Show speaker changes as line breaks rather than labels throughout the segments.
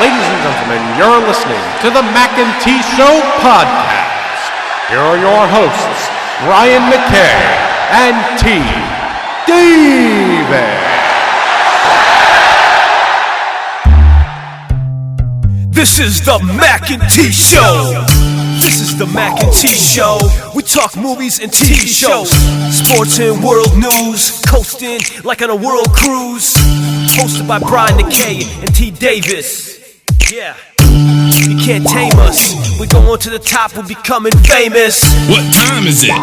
Ladies and gentlemen, you're listening to the Mackay T Podcast. Here are your hosts, Ryan Mackay and T Davis.
This is the Mackay T Show. This is the Mackay T Show. We talk movies and TV shows, sports and world news, coasting like on a world cruise. Hosted by Brian Mackay and T Davis. Yeah, you can't tame us. We're going to the top, we're becoming famous.
What time is it?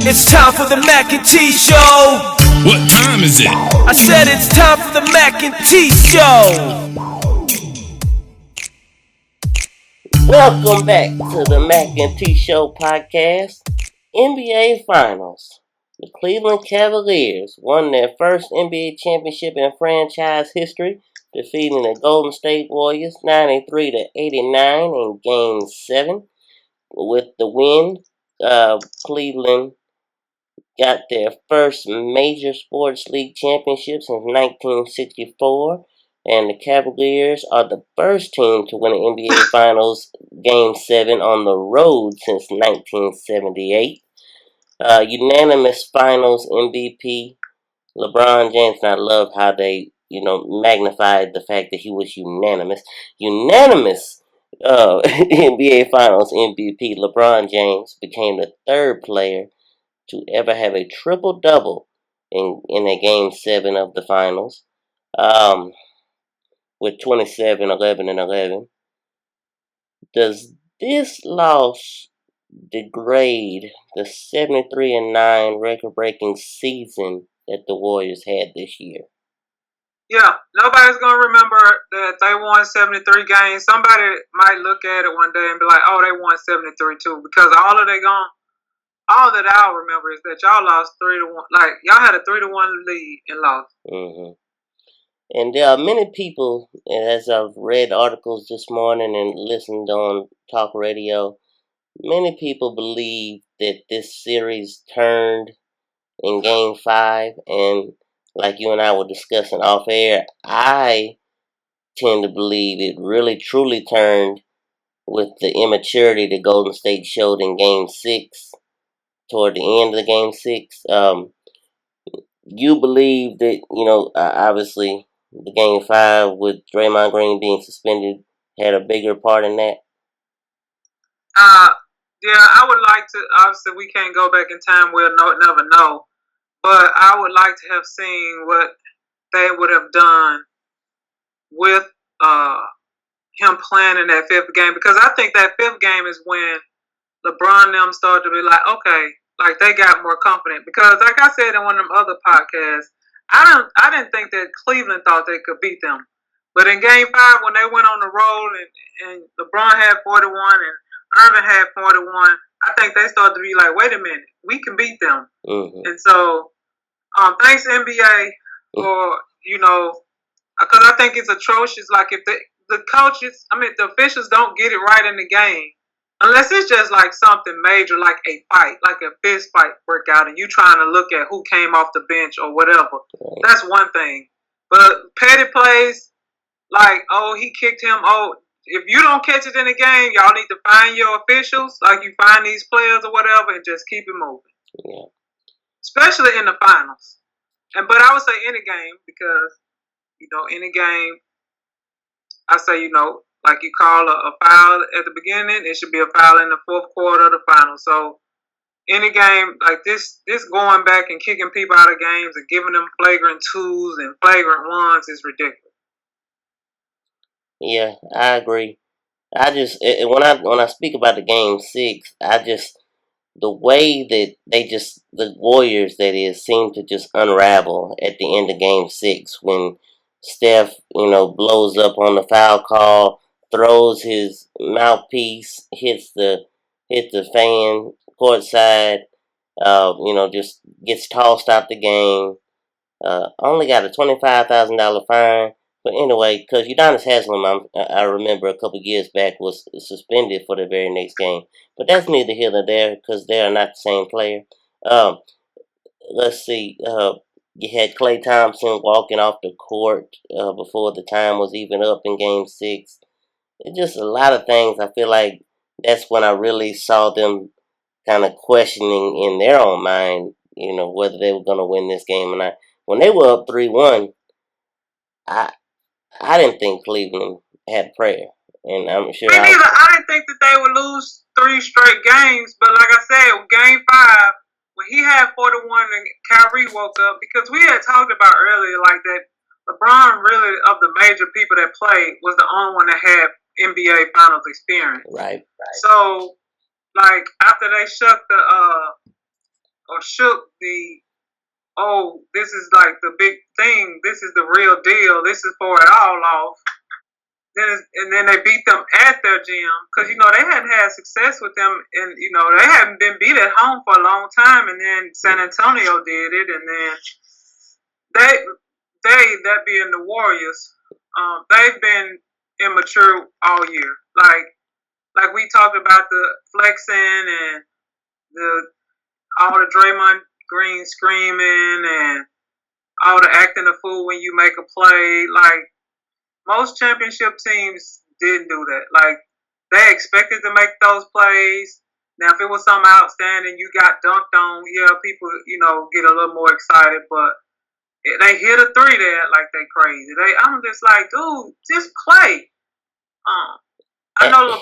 It's time for the Mackay T Show.
What time is it?
I said it's time for the Mackay T Show.
Welcome back to the Mackay T Show podcast. NBA Finals. The Cleveland Cavaliers won their first NBA championship in franchise history, defeating the Golden State Warriors 93-89 in Game 7. With the win, Cleveland got their first major sports league championship since 1964. And the Cavaliers are the first team to win an NBA Finals Game 7 on the road since 1978. Unanimous Finals MVP, LeBron James. And I love how they, magnified the fact that he was unanimous. Unanimous NBA Finals MVP, LeBron James became the third player to ever have a triple-double in a Game 7 of the Finals. With 27, 11, and 11. Does this loss degrade the 73-9 record-breaking season that the Warriors had this year?
Yeah, nobody's going to remember that they won 73 games. Somebody might look at it one day and be like, oh, they won 73 too. Because all that I'll remember is that y'all lost 3-1. Like, y'all had a 3-1 lead and lost.
Mm-hmm. And there are many people, as I've read articles this morning and listened on talk radio, many people believe that this series turned in Game 5. And like you and I were discussing off air, I tend to believe it really truly turned with the immaturity that Golden State showed in Game 6, toward the end of the Game 6. You believe that, obviously, the Game 5 with Draymond Green being suspended had a bigger part in that?
Yeah, I would like to. Obviously, we can't go back in time. We'll never know. But I would like to have seen what they would have done with him playing in that fifth game. Because I think that fifth game is when LeBron and them started to be like, okay, like they got more confident. Because like I said in one of them other podcasts, I didn't think that Cleveland thought they could beat them. But in Game 5, when they went on the road and LeBron had 41 and Irvin had 41, I think they started to be like, wait a minute, we can beat them. Mm-hmm. And so, thanks NBA for, because I think it's atrocious. Like if the coaches, the officials don't get it right in the game, unless it's just like something major, like a fight, like a fist fight break out, and you trying to look at who came off the bench or whatever. That's one thing. But petty plays, like, oh, he kicked him. Oh, if you don't catch it in the game, y'all need to find your officials, like you find these players or whatever, and just keep it moving. Yeah. Especially in the finals. But I would say any game, because, any game, I say, like you call a foul at the beginning, it should be a foul in the fourth quarter of the final. So any game like this going back and kicking people out of games and giving them flagrant 2s and flagrant 1s is ridiculous.
Yeah, I agree. I just when I speak about the Game 6, the way that the Warriors that is seem to just unravel at the end of Game 6 when Steph blows up on the foul call, throws his mouthpiece, hits the fan courtside, just gets tossed out the game. Only got a $25,000 fine. But anyway, because Udonis Haslem, I remember a couple years back, was suspended for the very next game. But that's neither here nor there because they are not the same player. Let's see. You had Klay Thompson walking off the court before the time was even up in Game 6. It's just a lot of things. I feel like that's when I really saw them kind of questioning in their own mind, whether they were going to win this game or not. When they were up 3-1, I I didn't think Cleveland had prayer, and I'm sure.
Me neither. I didn't think that they would lose 3 straight games, but like I said, Game 5, when he had 41 and Kyrie woke up, because we had talked about earlier, like that LeBron really, of the major people that played, was the only one that had NBA Finals experience.
Right.
So, like, after they shook the, oh, this is like the big thing, this is the real deal, this is for it all off. And then they beat them at their gym, because they hadn't had success with them, and they hadn't been beat at home for a long time. And then San Antonio did it, and then that being the Warriors, they've been immature all year. Like we talked about the flexing and all the Draymond Green screaming and all the acting a fool when you make a play, like. Most championship teams didn't do that. Like, they expected to make those plays. Now, if it was something outstanding, you got dunked on, yeah, people, get a little more excited. But they hit a 3 there like they crazy. I'm just like, dude, just play. I know.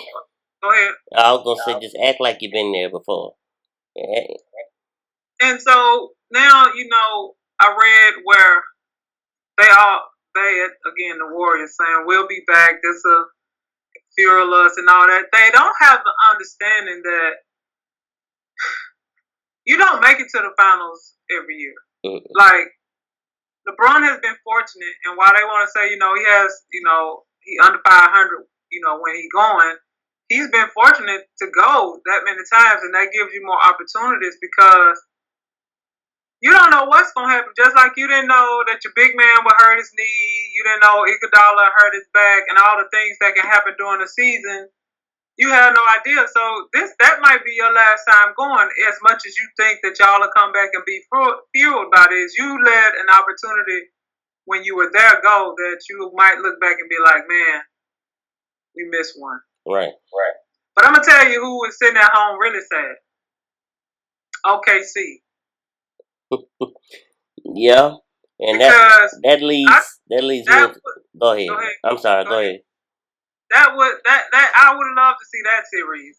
Go ahead.
I was going to say, just act like you've been there before.
And so, now, I read where again, the Warriors saying, we'll be back, this will fuel us and all that. They don't have the understanding that you don't make it to the finals every year. Mm-hmm. Like, LeBron has been fortunate, and while they want to say, he has, he under 500, when he's going, he's been fortunate to go that many times, and that gives you more opportunities because you don't know what's going to happen. Just like you didn't know that your big man would hurt his knee, you didn't know Iguodala hurt his back, and all the things that can happen during the season. You have no idea. So that might be your last time going. As much as you think that y'all will come back and be fueled by this, you let an opportunity when you were there go that you might look back and be like, man, we missed one.
Right.
But I'm going to tell you who was sitting at home really sad. OKC.
Yeah, and that leads me. Go ahead. I'm sorry. Go ahead.
That I would love to see that series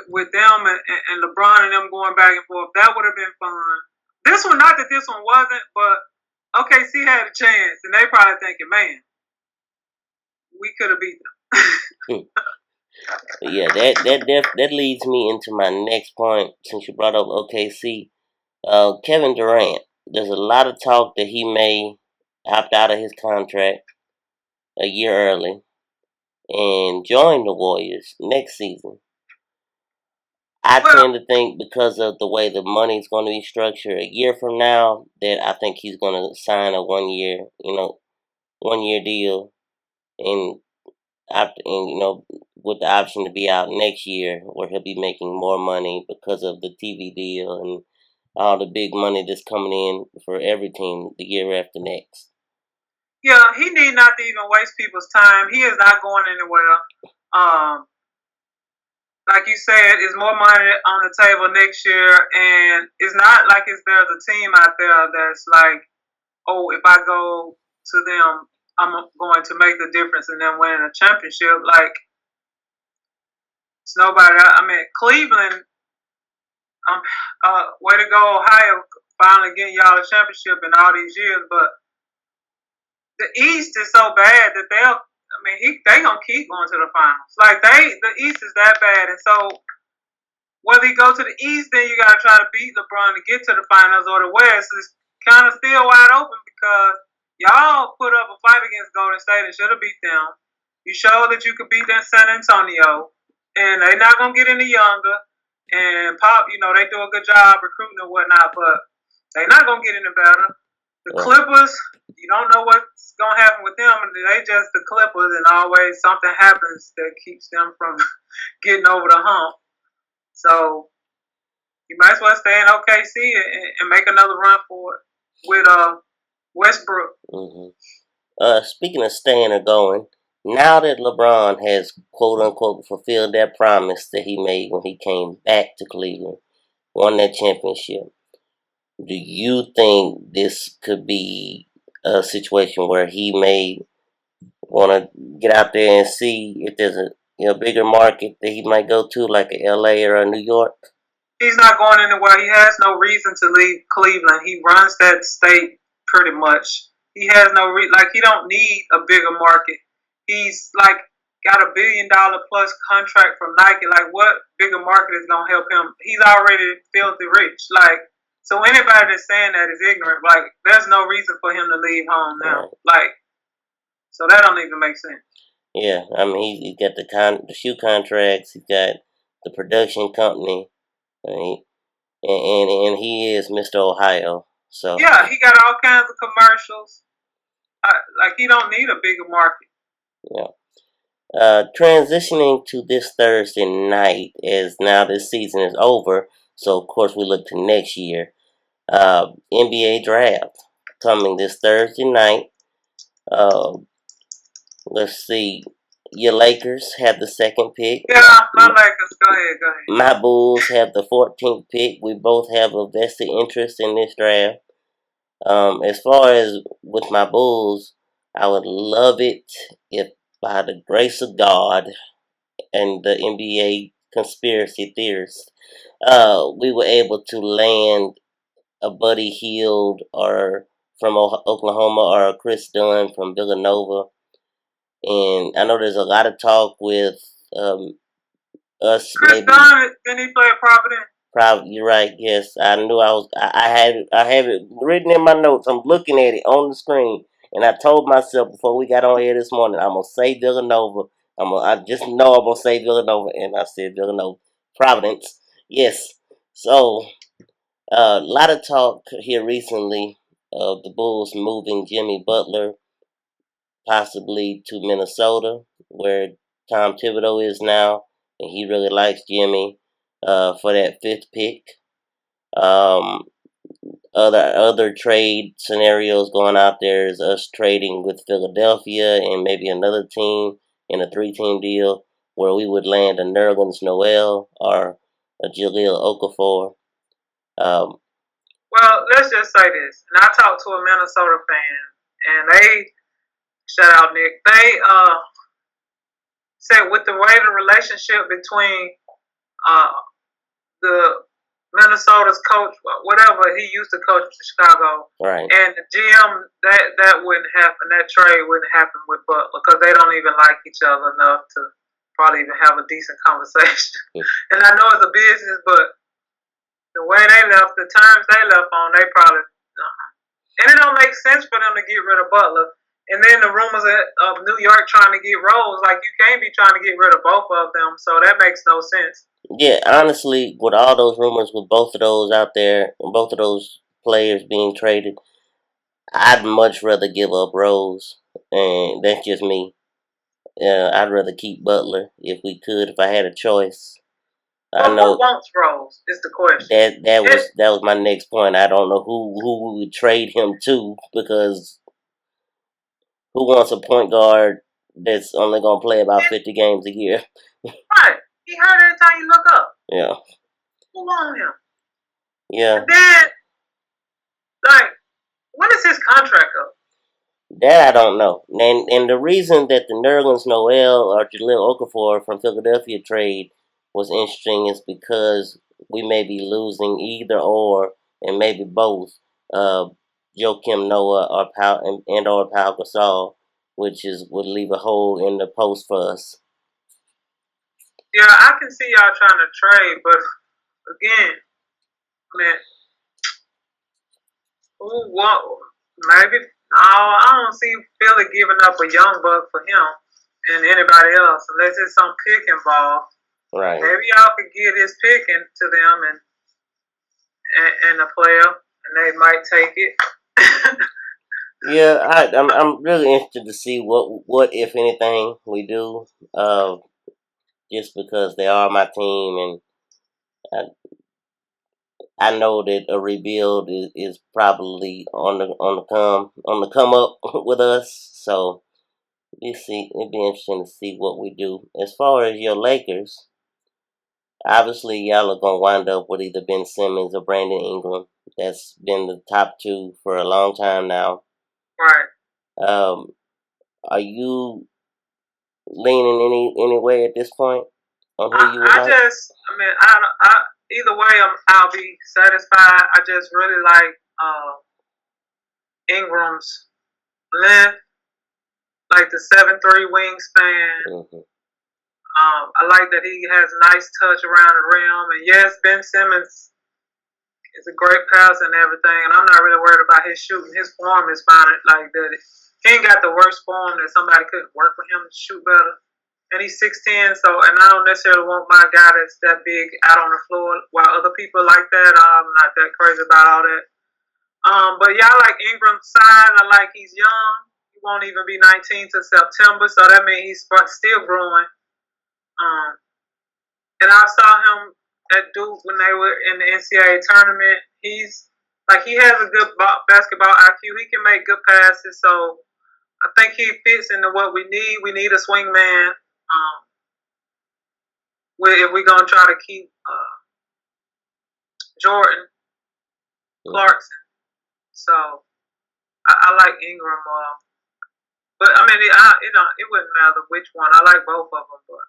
with them and LeBron and them going back and forth. That would have been fun. This one, not that this one wasn't, but OKC had a chance, and they probably thinking, man, we could have beat them.
Yeah, that leads me into my next point. Since you brought up OKC. Kevin Durant, there's a lot of talk that he may opt out of his contract a year early and join the Warriors next season. I tend to think because of the way the money's going to be structured a year from now that I think he's going to sign a 1 year deal and with the option to be out next year where he'll be making more money because of the TV deal and all the big money that's coming in for every team the year after next.
Yeah, he need not to even waste people's time. He is not going anywhere. Like you said, it's more money on the table next year, and it's not like there's a team out there that's like, oh, if I go to them, I'm going to make the difference in them winning a championship. Like, it's nobody. I mean, Cleveland. Way to go, Ohio, finally getting y'all a championship in all these years. But the East is so bad that they gonna keep going to the finals. Like the East is that bad, and so whether you go to the East, then you gotta try to beat LeBron to get to the finals, or the West is kind of still wide open because y'all put up a fight against Golden State and should have beat them. You showed that you could beat them San Antonio, and they're not gonna get any younger. And Pop, they do a good job recruiting and whatnot, but they're not going to get any better. The Clippers, you don't know what's going to happen with them. They just the Clippers, and always something happens that keeps them from getting over the hump. So you might as well stay in OKC and make another run for it. with Westbrook.
Speaking of staying or going, now that LeBron has quote unquote fulfilled that promise that he made when he came back to Cleveland, won that championship, do you think this could be a situation where he may want to get out there and see if there's a bigger market that he might go to, like a LA or a New York?
He's not going anywhere. He has no reason to leave Cleveland. He runs that state pretty much. He has no he don't need a bigger market. He's like got $1 billion plus contract from Nike. Like, what bigger market is gonna help him? He's already filthy rich. Like, so anybody that's saying that is ignorant. Like, there's no reason for him to leave home now.
Right.
Like, so that don't even make sense.
Yeah, I mean he's got the shoe contracts. He's got the production company. Right? And he is Mr. Ohio. So
yeah, he got all kinds of commercials. Like, he don't need a bigger market.
Yeah. Transitioning to this Thursday night, as now this season is over, so of course we look to next year. NBA draft coming this Thursday night. Let's see. Your Lakers have the second pick.
Yeah, my Lakers. Go ahead.
My Bulls have the 14th pick. We both have a vested interest in this draft. As far as with my Bulls, I would love it if, by the grace of God and the NBA conspiracy theorists, we were able to land a Buddy Hield or from Oklahoma or a Chris Dunn from Villanova. And I know there's a lot of talk with us.
Chris Dunn, didn't he play at Providence?
Probably, you're right. Yes, I knew I was. I have it written in my notes. I'm looking at it on the screen, and I told myself before we got on here this morning, I'm gonna say Villanova. I just know I'm gonna say Villanova, and I said Villanova. Providence, yes. So, a lot of talk here recently of the Bulls moving Jimmy Butler possibly to Minnesota, where Tom Thibodeau is now, and he really likes Jimmy for that 5th pick. Other trade scenarios going out there is us trading with Philadelphia and maybe another team in a 3-team deal where we would land a Nerlens Noel or a Jahlil Okafor.
Well, let's just say this. And I talked to a Minnesota fan, and they, shout out Nick, they said with the way the relationship between the Minnesota's coach, whatever he used to coach for Chicago,
right,
and the GM, that wouldn't happen. That trade wouldn't happen with Butler because they don't even like each other enough to probably even have a decent conversation. And I know it's a business, but the way they left, the terms they left on, they probably, and it don't make sense for them to get rid of Butler. And then the rumors of New York trying to get Rose, like, you can't be trying to get rid of both of them, so that makes no sense.
Yeah, honestly, with all those rumors, with both of those out there, both of those players being traded, I'd much rather give up Rose, and that's just me. I'd rather keep Butler if we could, if I had a choice.
Well, I know who wants Rose is the question.
That was my next point. I don't know who we would trade him to, because who wants a point guard that's only gonna play about 50 games a year?
Right. He hurt every time you look up.
Yeah.
Who won him?
Yeah.
And then, like, when is his contract up?
That I don't know. And the reason that the Nerlens Noel or Jahlil Okafor from Philadelphia trade was interesting is because we may be losing either or, and maybe both, Joakim Noah or Pau Gasol, which would leave a hole in the post for us.
Yeah, I can see y'all trying to trade, but again, man, maybe I don't see Philly giving up a young buck for him and anybody else unless there's some pick involved.
Right.
Maybe y'all could get his pick into them and a player, and they might take it.
Yeah, I'm really interested to see what if anything we do. Just because they are my team, and I know that a rebuild is probably on the come up with us. So we see. It'd be interesting to see what we do. As far as your Lakers, obviously y'all are gonna wind up with either Ben Simmons or Brandon Ingram. That's been the top two for a long time now.
Right.
Are you leaning any way at this point on who you would like?
Either way, I'll be satisfied. I just really like Ingram's length, like the 7'3" wingspan.
Mm-hmm.
I like that he has nice touch around the rim. And yes, Ben Simmons is a great passer and everything. And I'm not really worried about his shooting. His form is fine like that. He ain't got the worst form that somebody couldn't work with him to shoot better. And he's 6'10", and I don't necessarily want my guy that's that big out on the floor. While other people like that, I'm not that crazy about all that. But yeah, I like Ingram's size. I like he's young. He won't even be 19 till September, so that means he's still growing. And I saw him at Duke when they were in the NCAA tournament. He has a good basketball IQ. He can make good passes, so I think he fits into what we need. We need a swing man. If we're gonna try to keep Jordan Clarkson, so I like Ingram. But I mean, it wouldn't matter which one. I like both of them, but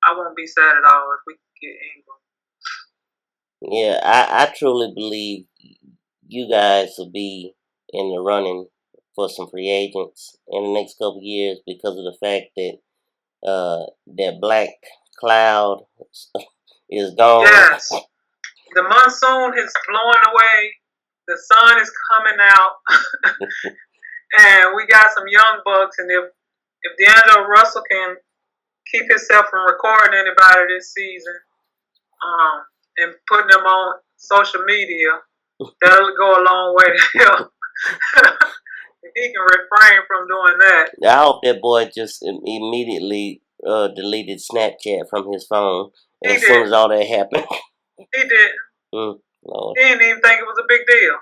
I won't be sad at all if we can get Ingram.
Yeah, I truly believe you guys will be in the running for some free agents in the next couple of years because of the fact that that black cloud is gone.
Yes, the monsoon is blowing away. The sun is coming out, and we got some young bucks. And if D'Angelo Russell can keep himself from recording anybody this season, and putting them on social media, that'll go a long way to help. If he can refrain from doing that.
I hope that boy just immediately deleted Snapchat from his phone as soon as all that happened.
He didn't.
Lord.
He didn't even think it was a big deal.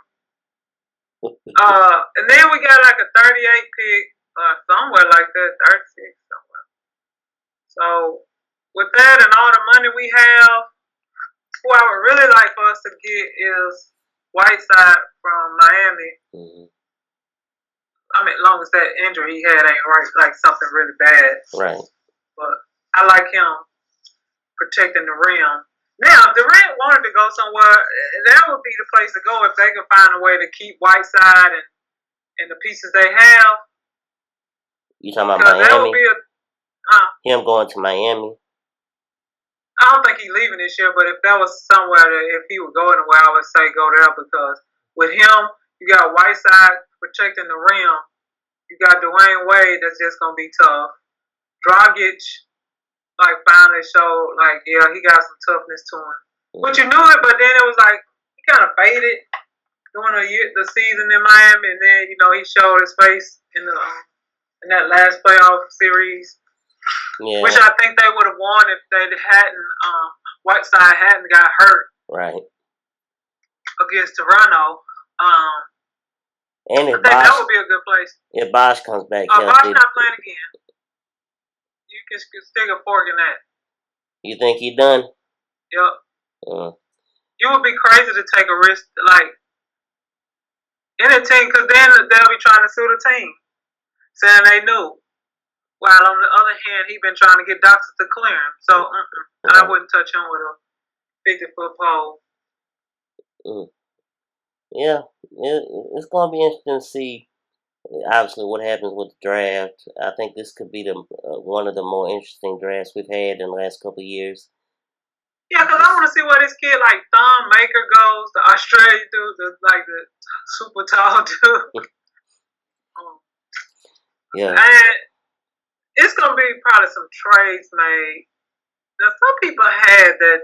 And then we got like a 38 pick, somewhere like that, 36 somewhere. So with that and all the money we have, who I would really like for us to get is Whiteside from Miami.
Mm-hmm.
I mean, as long as that injury he had ain't like something really bad.
Right.
But I like him protecting the rim. Now, if Durant wanted to go somewhere, that would be the place to go if they can find a way to keep Whiteside and the pieces they have.
You talking about Miami?
That would be
him going to Miami?
I don't think he's leaving this year, but if that was somewhere that if he would go anywhere, I would say go there because with him, you got Whiteside protecting the rim. You got Dwayne Wade that's just going to be tough. Dragic, finally showed, he got some toughness to him. But you knew it, but then it was he kind of faded during the season in Miami, and then, he showed his face in that last playoff series. Yeah. Which I think they would have won if they hadn't, Whiteside hadn't got hurt.
Right.
Against Toronto.
And if
I think that would be a good place.
If Bosh comes back healthy.
Bosh not playing again. You can stick a fork in that.
You think he done?
Yep. You would be crazy to take a risk, in a team, because then they'll be trying to sue the team, saying they knew. While on the other hand, he's been trying to get doctors to clear him. So I wouldn't touch him with a 50-foot pole.
Yeah, it's going to be interesting to see, obviously, what happens with the draft. I think this could be one of the more interesting drafts we've had in the last couple of years.
Yeah, because I want to see where this kid Thumb Maker goes, the Australian dude, the super tall dude.
Yeah.
And it's going to be probably some trades made. Now, some people had that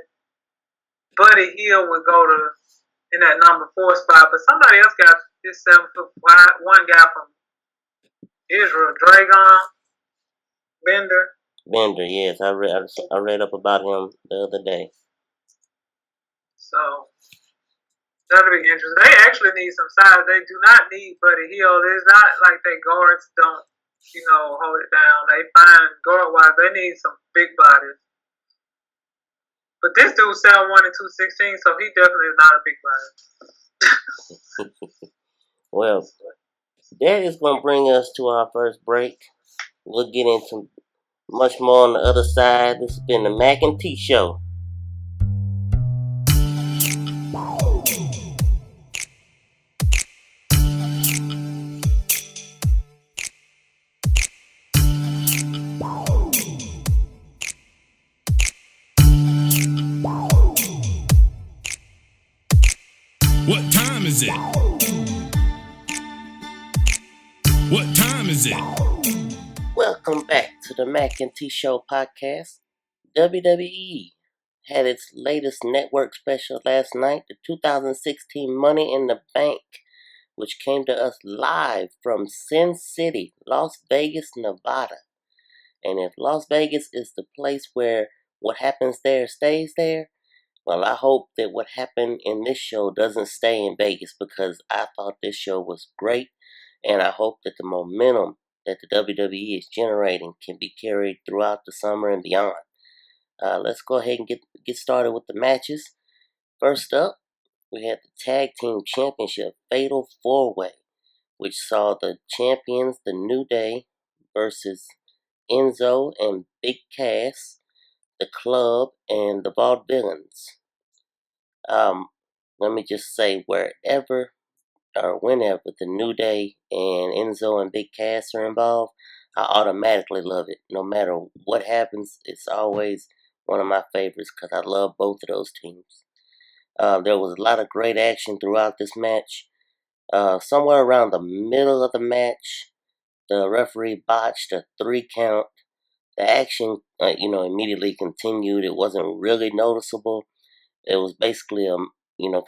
Buddy Hield would go in that number 4 spot, but somebody else got this 7'1" guy from Israel, Dragon Bender.
Bender, yes, I read up about him the other day.
So That'll be interesting. They actually need some size. They do not need Buddy Hield. It's not like they guards don't, hold it down. They fine guard wise. They need some big bodies. But this dude 7'1" and 216, so he definitely is not a big body.
Well, that is going to bring us to our first break. We'll get into much more on the other side. This has been the Mackay T Show.
What time is it? What time is it?
Welcome back to the Mackay T Show podcast. WWE had its latest network special last night, the 2016 Money in the Bank, which came to us live from Sin City, Las Vegas, Nevada. And if Las Vegas is the place where what happens there stays there, well, I hope that what happened in this show doesn't stay in Vegas, because I thought this show was great, and I hope that the momentum that the WWE is generating can be carried throughout the summer and beyond. Let's go ahead and get started with the matches. First up, we had the Tag Team Championship Fatal 4-Way, which saw the champions, the New Day, versus Enzo and Big Cass, the Club, and the Vaudevillains. Let me just say, wherever or whenever the New Day and Enzo and Big Cass are involved, I automatically love it. No matter what happens, it's always one of my favorites because I love both of those teams. There was a lot of great action throughout this match. Somewhere around the middle of the match, the referee botched a 3 count. The action, immediately continued. It wasn't really noticeable. It was basically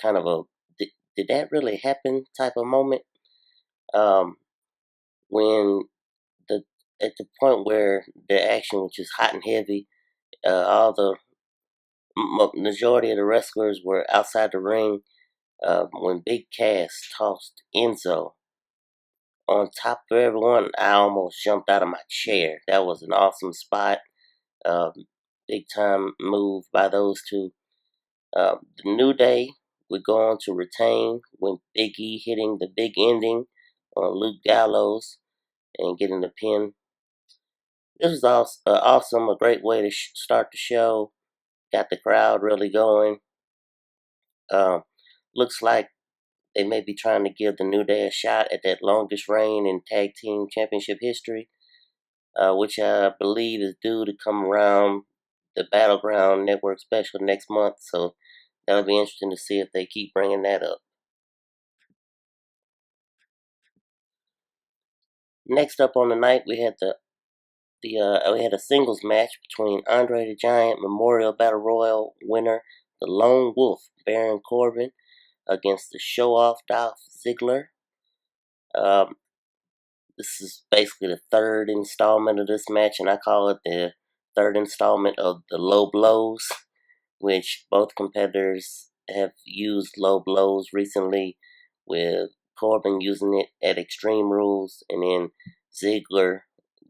kind of a did that really happen type of moment. When at the point where the action was just hot and heavy, all the majority of the wrestlers were outside the ring. When Big Cass tossed Enzo on top of everyone, I almost jumped out of my chair. That was an awesome spot. Big time move by those two. The New Day would go on to retain when Big E hitting the big ending on Luke Gallows and getting the pin. This was awesome, a great way to start the show. Got the crowd really going. Looks like they may be trying to give the New Day a shot at that longest reign in tag team championship history, which I believe is due to come around the Battleground Network special next month. So that'll be interesting to see if they keep bringing that up. Next up on the night, we had we had a singles match between Andre the Giant Memorial Battle Royal winner, the Lone Wolf Baron Corbin, against the show-off Dolph Ziggler. This is basically the third installment of this match, and I call it the third installment of the low blows, which both competitors have used low blows recently, with Corbin using it at Extreme Rules, and then Ziggler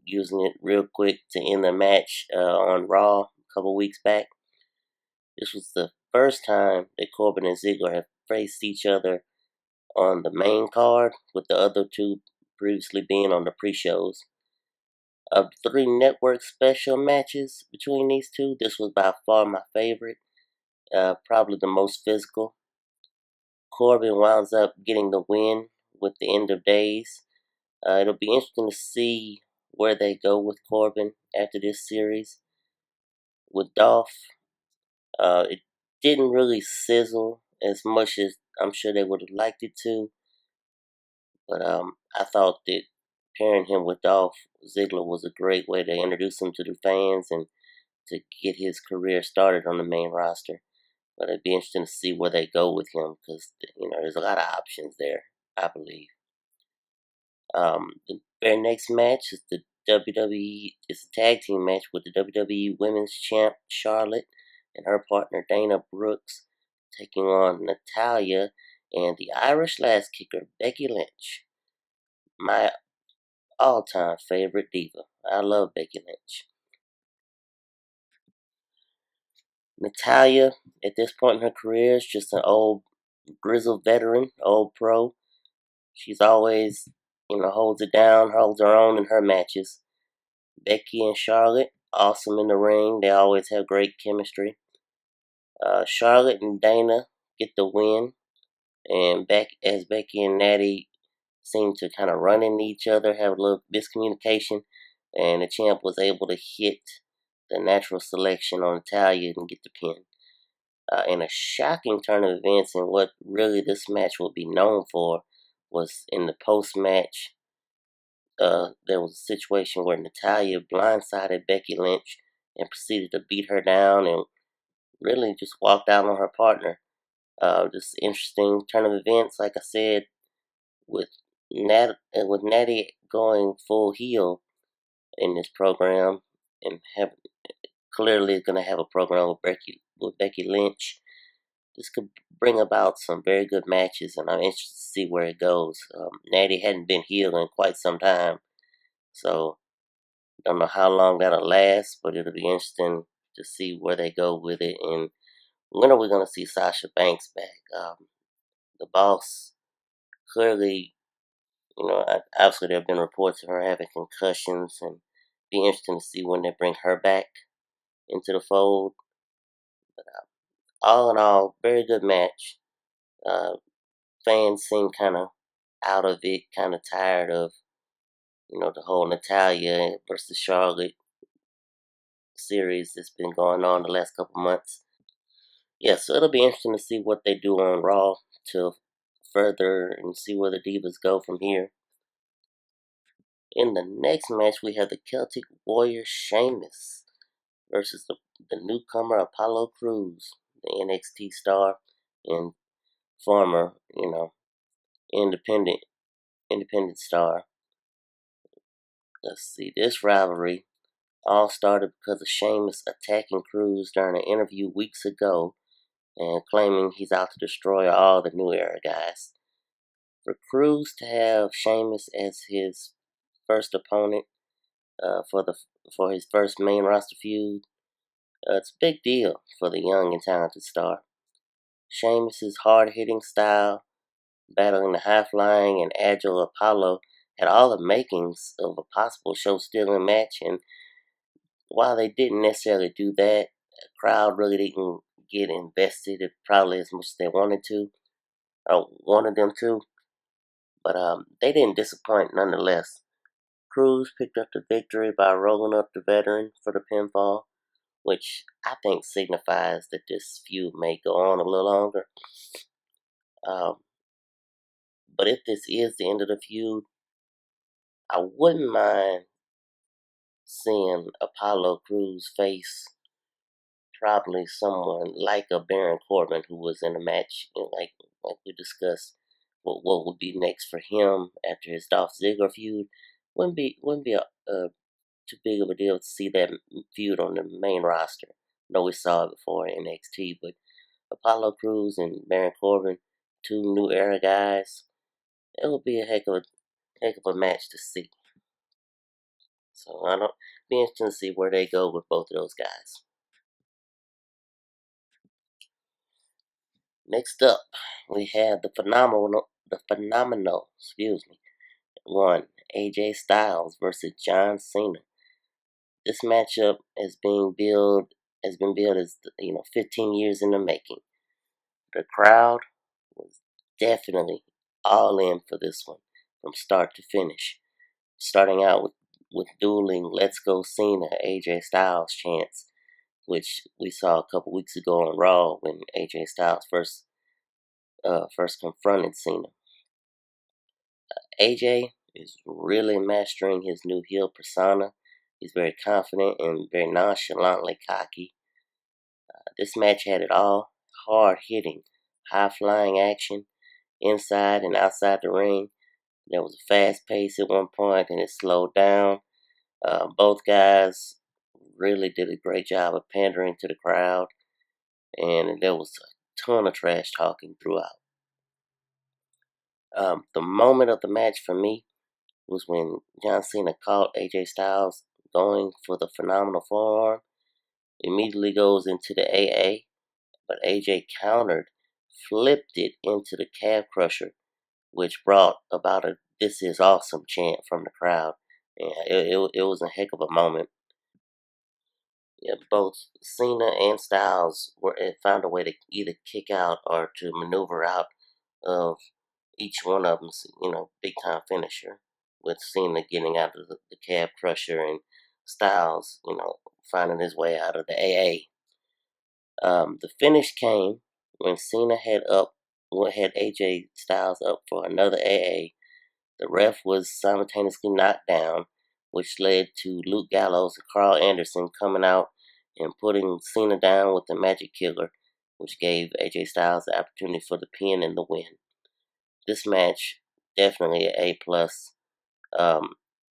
using it real quick to end the match on Raw a couple weeks back. This was the first time that Corbin and Ziggler have faced each other on the main card, with the other two previously being on the pre-shows. Of the 3 network special matches between these two, this was by far my favorite, probably the most physical. Corbin winds up getting the win with the End of Days. It'll be interesting to see where they go with Corbin after this series. With Dolph, it didn't really sizzle as much as I'm sure they would have liked it to. But I thought that pairing him with Dolph Ziggler was a great way to introduce him to the fans and to get his career started on the main roster. But it'd be interesting to see where they go with him, because there's a lot of options there, I believe. The very next match is the WWE. It's a tag team match with the WWE Women's Champ Charlotte and her partner Dana Brooks taking on Natalya and the Irish lass kicker Becky Lynch, my all-time favorite diva. I love Becky Lynch. Natalya, at this point in her career, is just an old grizzled veteran, old pro. She's always, holds it down, holds her own in her matches. Becky and Charlotte, awesome in the ring. They always have great chemistry. Charlotte and Dana get the win, and as Becky and Natty seem to kind of run into each other, have a little miscommunication, and the champ was able to hit the natural selection on Natalya and get the pin. In a shocking turn of events, and what really this match will be known for was in the post-match. There was a situation where Natalya blindsided Becky Lynch and proceeded to beat her down and really just walked out on her partner. Just interesting turn of events, like I said, with Natty going full heel in this program, and clearly going to have a program with Becky Lynch. This could bring about some very good matches, and I'm interested to see where it goes. Natty hadn't been heel in quite some time, so don't know how long that'll last, but it'll be interesting to see where they go with it. And when are we going to see Sasha Banks back? The boss, clearly, obviously there have been reports of her having concussions, and be interesting to see when they bring her back into the fold. But all in all, very good match. Fans seem kind of out of it, kind of tired of, the whole Natalya versus Charlotte series that's been going on the last couple months. Yeah, so it'll be interesting to see what they do on Raw to further and see where the Divas go from here. In the next match, we have the Celtic Warrior Sheamus versus the newcomer Apollo Crews, the NXT star and former, independent star. Let's see, this rivalry all started because of Sheamus attacking Crews during an interview weeks ago and claiming he's out to destroy all the New Era guys. For Crews to have Sheamus as his first opponent for his first main roster feud, it's a big deal for the young and talented star. Sheamus's hard-hitting style, battling the high-flying and agile Apollo, had all the makings of a possible show-stealing match, and while they didn't necessarily do that, the crowd really didn't get invested probably as much as they wanted them to, but they didn't disappoint nonetheless. Crews picked up the victory by rolling up the veteran for the pinfall, which I think signifies that this feud may go on a little longer. But if this is the end of the feud, I wouldn't mind seeing Apollo Crews face probably someone like a Baron Corbin who was in the match, like we discussed. What would be next for him after his Dolph Ziggler feud? Wouldn't be too big of a deal to see that feud on the main roster. I know we saw it before in NXT, but Apollo Crews and Baron Corbin, two New Era guys, it will be a heck of a match to see. So I don't be interested to see where they go with both of those guys. Next up, we have the phenomenal, one, AJ Styles versus John Cena. This matchup has been billed as 15 years in the making. The crowd was definitely all in for this one from start to finish. Starting out with dueling "Let's Go Cena" AJ Styles chants, which we saw a couple weeks ago on Raw when AJ Styles first confronted Cena. AJ is really mastering his new heel persona. He's very confident and very nonchalantly cocky. This match had it all: hard-hitting, high-flying action, inside and outside the ring. There was a fast pace at one point, and it slowed down. Both guys really did a great job of pandering to the crowd, and there was a ton of trash talking throughout. The moment of the match for me was when John Cena caught AJ Styles going for the phenomenal forearm. Immediately goes into the AA, but AJ countered, flipped it into the calf crusher, which brought about a "This is awesome" chant from the crowd. Yeah, it was a heck of a moment. Yeah, both Cena and Styles found a way to either kick out or to maneuver out of each one of them's, big time finisher. With Cena getting out of the calf crusher and Styles, finding his way out of the AA. The finish came when Cena had AJ Styles up for another AA. The ref was simultaneously knocked down, which led to Luke Gallows and Carl Anderson coming out and putting Cena down with the Magic Killer, which gave AJ Styles the opportunity for the pin and the win. This match, definitely an A plus.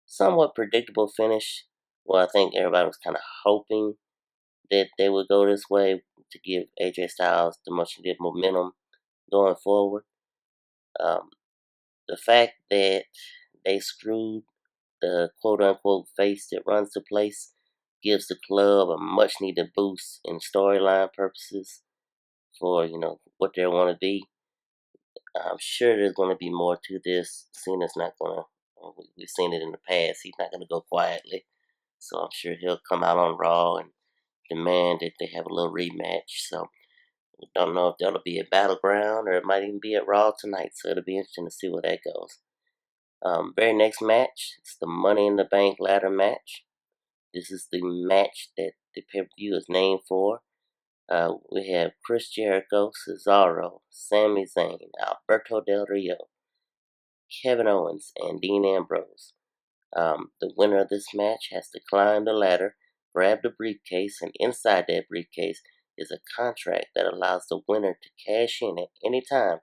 Somewhat predictable finish. Well, I think everybody was kind of hoping that they would go this way to give AJ Styles the much needed momentum going forward. The fact that they screwed the quote unquote face that runs the place gives the club a much needed boost in storyline purposes for, what they want to be. I'm sure there's going to be more to this. Cena's not going to, we've seen it in the past, he's not going to go quietly. So I'm sure he'll come out on Raw and demand that they have a little rematch. So we don't know if that'll be at Battleground or it might even be at Raw tonight. So it'll be interesting to see where that goes. Very next match, it's the Money in the Bank ladder match. This is the match that the pay-per-view is named for. We have Chris Jericho, Cesaro, Sami Zayn, Alberto Del Rio, Kevin Owens, and Dean Ambrose. The winner of this match has to climb the ladder, grab the briefcase, and inside that briefcase is a contract that allows the winner to cash in at any time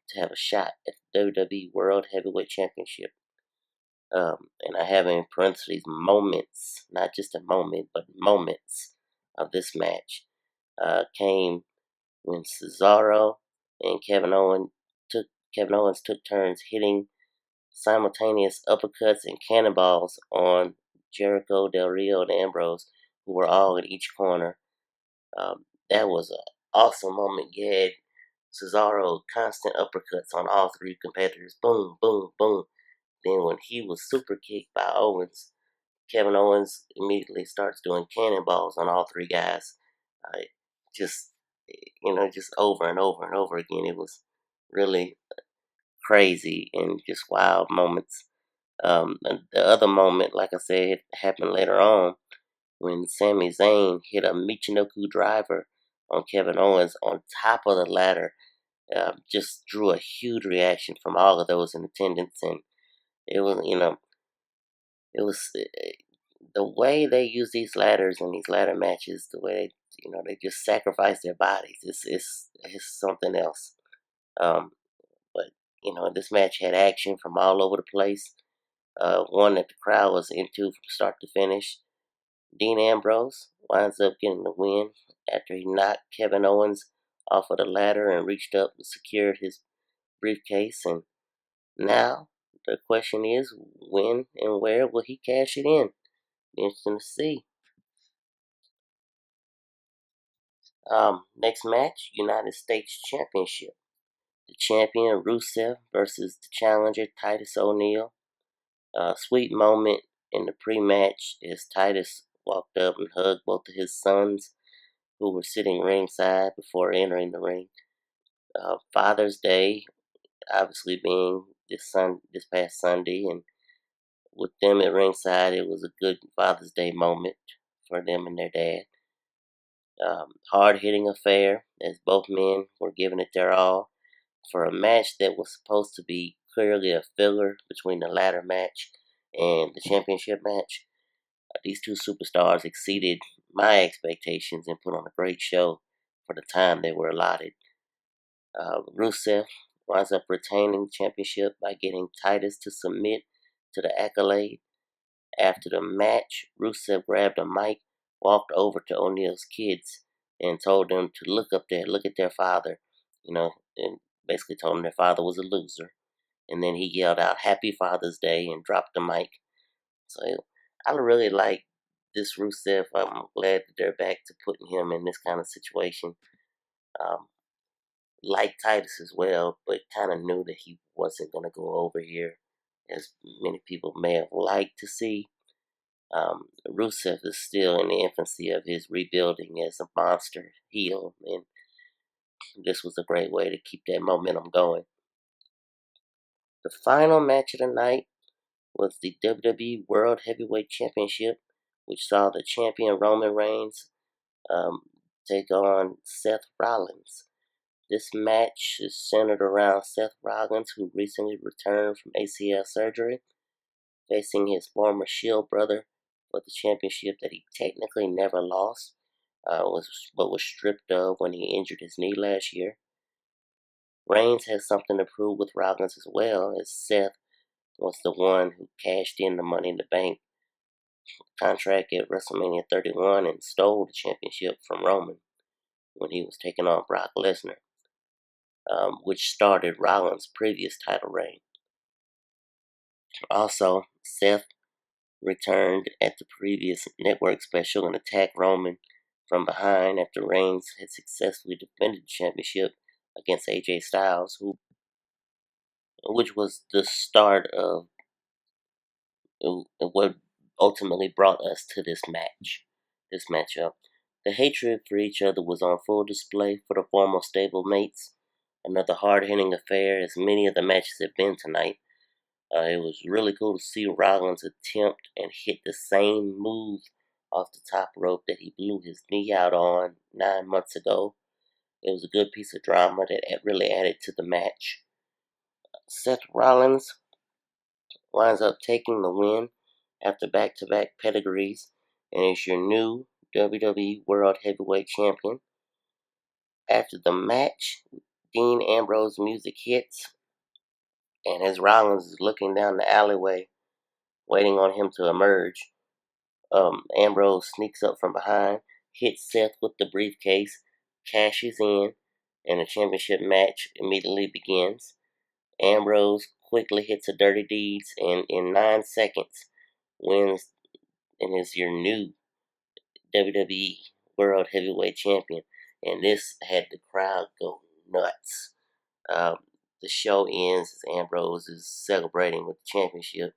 to have a shot at the WWE World Heavyweight Championship. And I have in parentheses moments, not just a moment, but moments of this match came when Cesaro and Kevin Owens took turns hitting simultaneous uppercuts and cannonballs on Jericho, Del Rio, and Ambrose, who were all in each corner. That was an awesome moment. You had Cesaro constant uppercuts on all three competitors. Boom, boom, boom. Then when he was super kicked by Owens, Kevin Owens immediately starts doing cannonballs on all three guys. Just over and over and over again. It was really crazy and just wild moments. And the other moment, like I said, happened later on when Sami Zayn hit a Michinoku driver on Kevin Owens on top of the ladder. Just drew a huge reaction from all of those in attendance, and it was, the way they use these ladders in these ladder matches, the way they just sacrifice their bodies. It's something else. But this match had action from all over the place. One that the crowd was into from start to finish. Dean Ambrose winds up getting the win after he knocked Kevin Owens off of the ladder and reached up and secured his briefcase. And now the question is, when and where will he cash it in? Interesting to see. Next match, United States Championship. The champion Rusev versus the challenger Titus O'Neil. Sweet moment in the pre-match as Titus walked up and hugged both of his sons, who were sitting ringside before entering the ring. Father's Day, obviously being this past Sunday, and with them at ringside, it was a good Father's Day moment for them and their dad. Hard-hitting affair as both men were giving it their all for a match that was supposed to be clearly a filler between the ladder match and the championship match. These two superstars exceeded my expectations and put on a great show for the time they were allotted. Rusev winds up retaining the championship by getting Titus to submit to the accolade. After the match, Rusev grabbed a mic, walked over to O'Neil's kids, and told them to look up there, look at their father, and basically told them their father was a loser. and then he yelled out "Happy Father's Day" and dropped the mic. So I really like this Rusev. I'm glad that they're back to putting him in this kind of situation. Like Titus as well, but kind of knew that he wasn't going to go over here, as many people may have liked to see. Rusev is still in the infancy of his rebuilding as a monster heel, and this was a great way to keep that momentum going. The final match of the night was the WWE World Heavyweight Championship, which saw the champion Roman Reigns take on Seth Rollins. This match is centered around Seth Rollins, who recently returned from ACL surgery, facing his former Shield brother for the championship that he technically never lost, but was stripped of when he injured his knee last year. Reigns has something to prove with Rollins as well, as Seth was the one who cashed in the Money in the Bank contract at WrestleMania 31 and stole the championship from Roman when he was taking on Brock Lesnar, which started Rollins' previous title reign. Also, Seth returned at the previous network special and attacked Roman from behind after Reigns had successfully defended the championship against AJ Styles, which was the start of what ultimately brought us to this matchup. The hatred for each other was on full display for the former stablemates. Another hard-hitting affair, as many of the matches have been tonight. It was really cool to see Rollins attempt and hit the same move off the top rope that he blew his knee out on 9 months ago. It was a good piece of drama that really added to the match. Seth Rollins winds up taking the win after back-to-back pedigrees and is your new WWE World Heavyweight Champion. After the match, Dean Ambrose music hits, and as Rollins is looking down the alleyway, waiting on him to emerge, Ambrose sneaks up from behind, hits Seth with the briefcase, cashes in, and the championship match immediately begins. Ambrose quickly hits a Dirty Deeds and in 9 seconds wins and is your new WWE World Heavyweight Champion. And this had the crowd go nuts. The show ends as Ambrose is celebrating with the championship.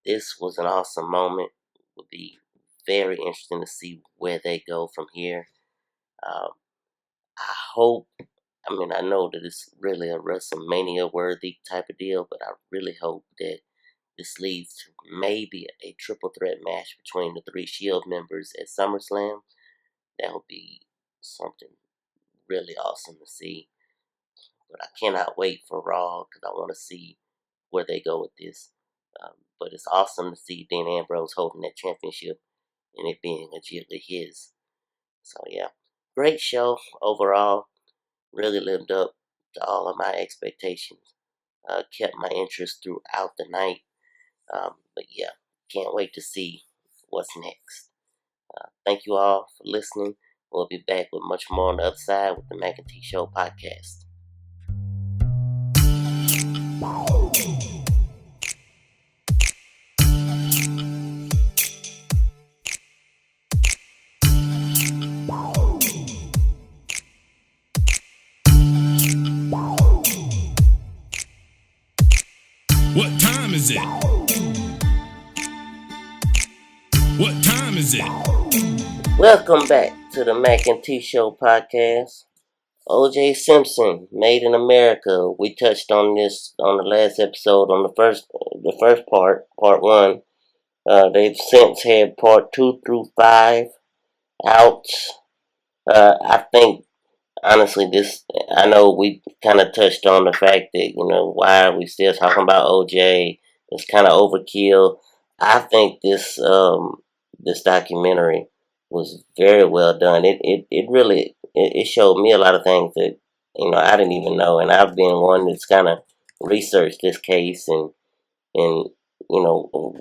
This was an awesome moment. It would be very interesting to see where they go from here. I know that it's really a WrestleMania worthy type of deal, but I really hope that this leads to maybe a triple threat match between the 3 Shield members at SummerSlam. That would be something really awesome to see. But I cannot wait for Raw because I want to see where they go with this. But it's awesome to see Dean Ambrose holding that championship and it being legitimately his. So yeah, great show overall. Really lived up to all of my expectations. Kept my interest throughout the night. But yeah, can't wait to see what's next. Thank you all for listening. We'll be back with much more on the other side with the Mackay T Show podcast.
What time is it? What time is it?
Welcome back to the Mackay T Show podcast. O.J. Simpson, Made in America. We touched on this on the last episode on the first part 1. They've since had part 2 through 5 out. I think honestly, I know we kind of touched on the fact that why are we still talking about OJ? It's kind of overkill. I think this documentary was very well done. It really showed me a lot of things that I didn't even know, and I've been one that's kind of researched this case and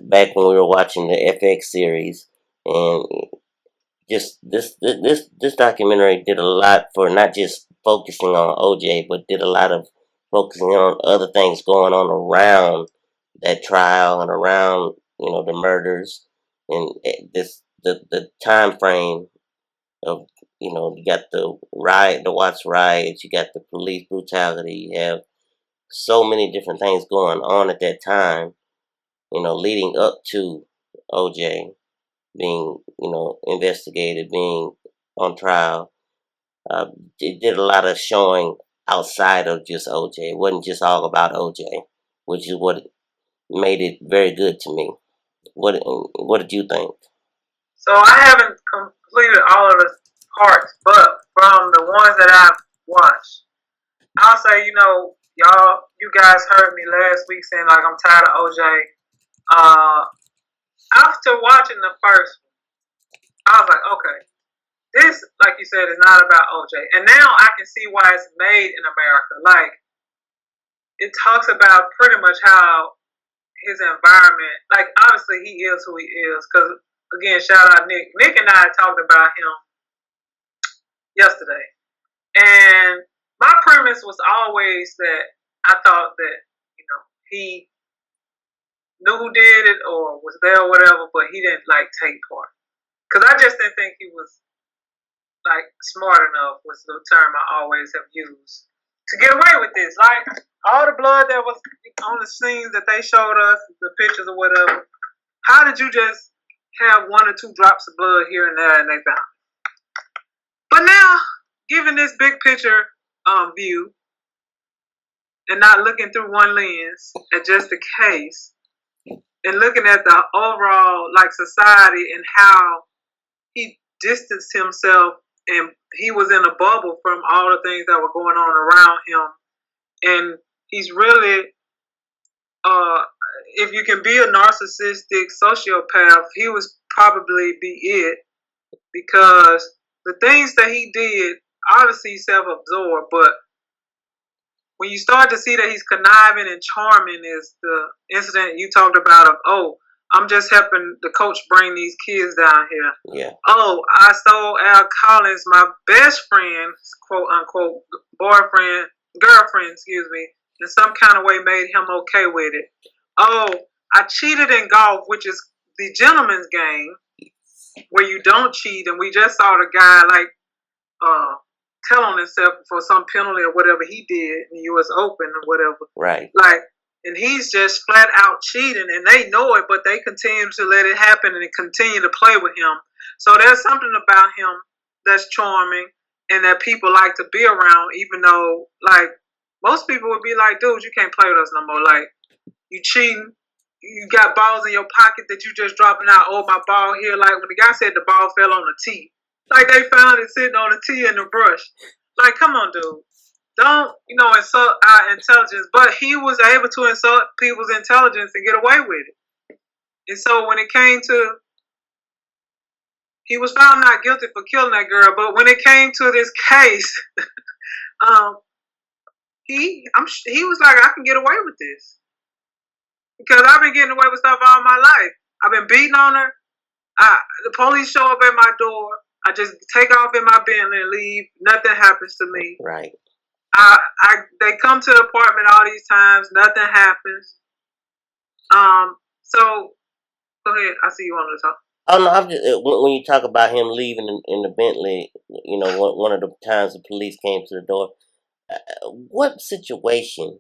back when we were watching the FX series, and just this documentary did a lot for not just focusing on OJ, but did a lot of focusing on other things going on around that trial and around, the murders and the time frame of, you got the Watts riots, you got the police brutality, you have so many different things going on at that time, leading up to OJ being, investigated, being on trial. It did a lot of showing outside of just OJ. It wasn't just all about OJ, which is what made it very good to me. What did you think?
So I haven't completed all of the parts, but from the ones that I've watched, I'll say, you guys heard me last week saying like I'm tired of OJ. After watching the first one, I was like, okay, this, like you said, is not about OJ. And now I can see why it's made in America. Like, it talks about pretty much how his environment, like, obviously he is who he is. Because, again, shout out Nick. Nick and I talked about him yesterday. And my premise was always that I thought that, he knew who did it or was there or whatever, but he didn't, like, take part. Because I just didn't think he was, like, smart enough was the term I always have used to get away with this. Like, all the blood that was on the scenes that they showed us, the pictures or whatever, how did you just have 1 or 2 drops of blood here and there and they found it? But now, given this big picture view and not looking through one lens at just the case and looking at the overall, like, society and how he distanced himself and he was in a bubble from all the things that were going on around him. And he's really, if you can be a narcissistic sociopath, he was probably be it, because the things that he did, obviously self-absorbed, but when you start to see that he's conniving and charming is the incident you talked about of, I'm just helping the coach bring these kids down here.
Yeah.
I stole Al Collins, my best friend, quote unquote, girlfriend, in some kind of way made him okay with it. I cheated in golf, which is the gentleman's game, where you don't cheat, and we just saw the guy tell on himself for some penalty or whatever he did in the U.S. Open or whatever.
Right.
Like, and he's just flat out cheating, and they know it, but they continue to let it happen and continue to play with him. So there's something about him that's charming and that people like to be around, even though, like, most people would be like, dude, you can't play with us no more. Like, you cheating. You got balls in your pocket that you just dropping out. Oh, my ball here. Like, when the guy said the ball fell on the tee. Like, they found it sitting on the tee in the brush. Like, come on, dude. Don't, insult our intelligence. But he was able to insult people's intelligence and get away with it. And so when it came to, he was found not guilty for killing that girl. But when it came to this case, he was like, I can get away with this. Because I've been getting away with stuff all my life. I've been beating on her. The police show up at my door. I just take off in my Bentley and leave. Nothing happens to me.
Right.
They come to the apartment all these times. Nothing happens. So go ahead. I see you wanted to talk.
Oh no! I'm just, when you talk about him leaving in the Bentley, one of the times the police came to the door. What situation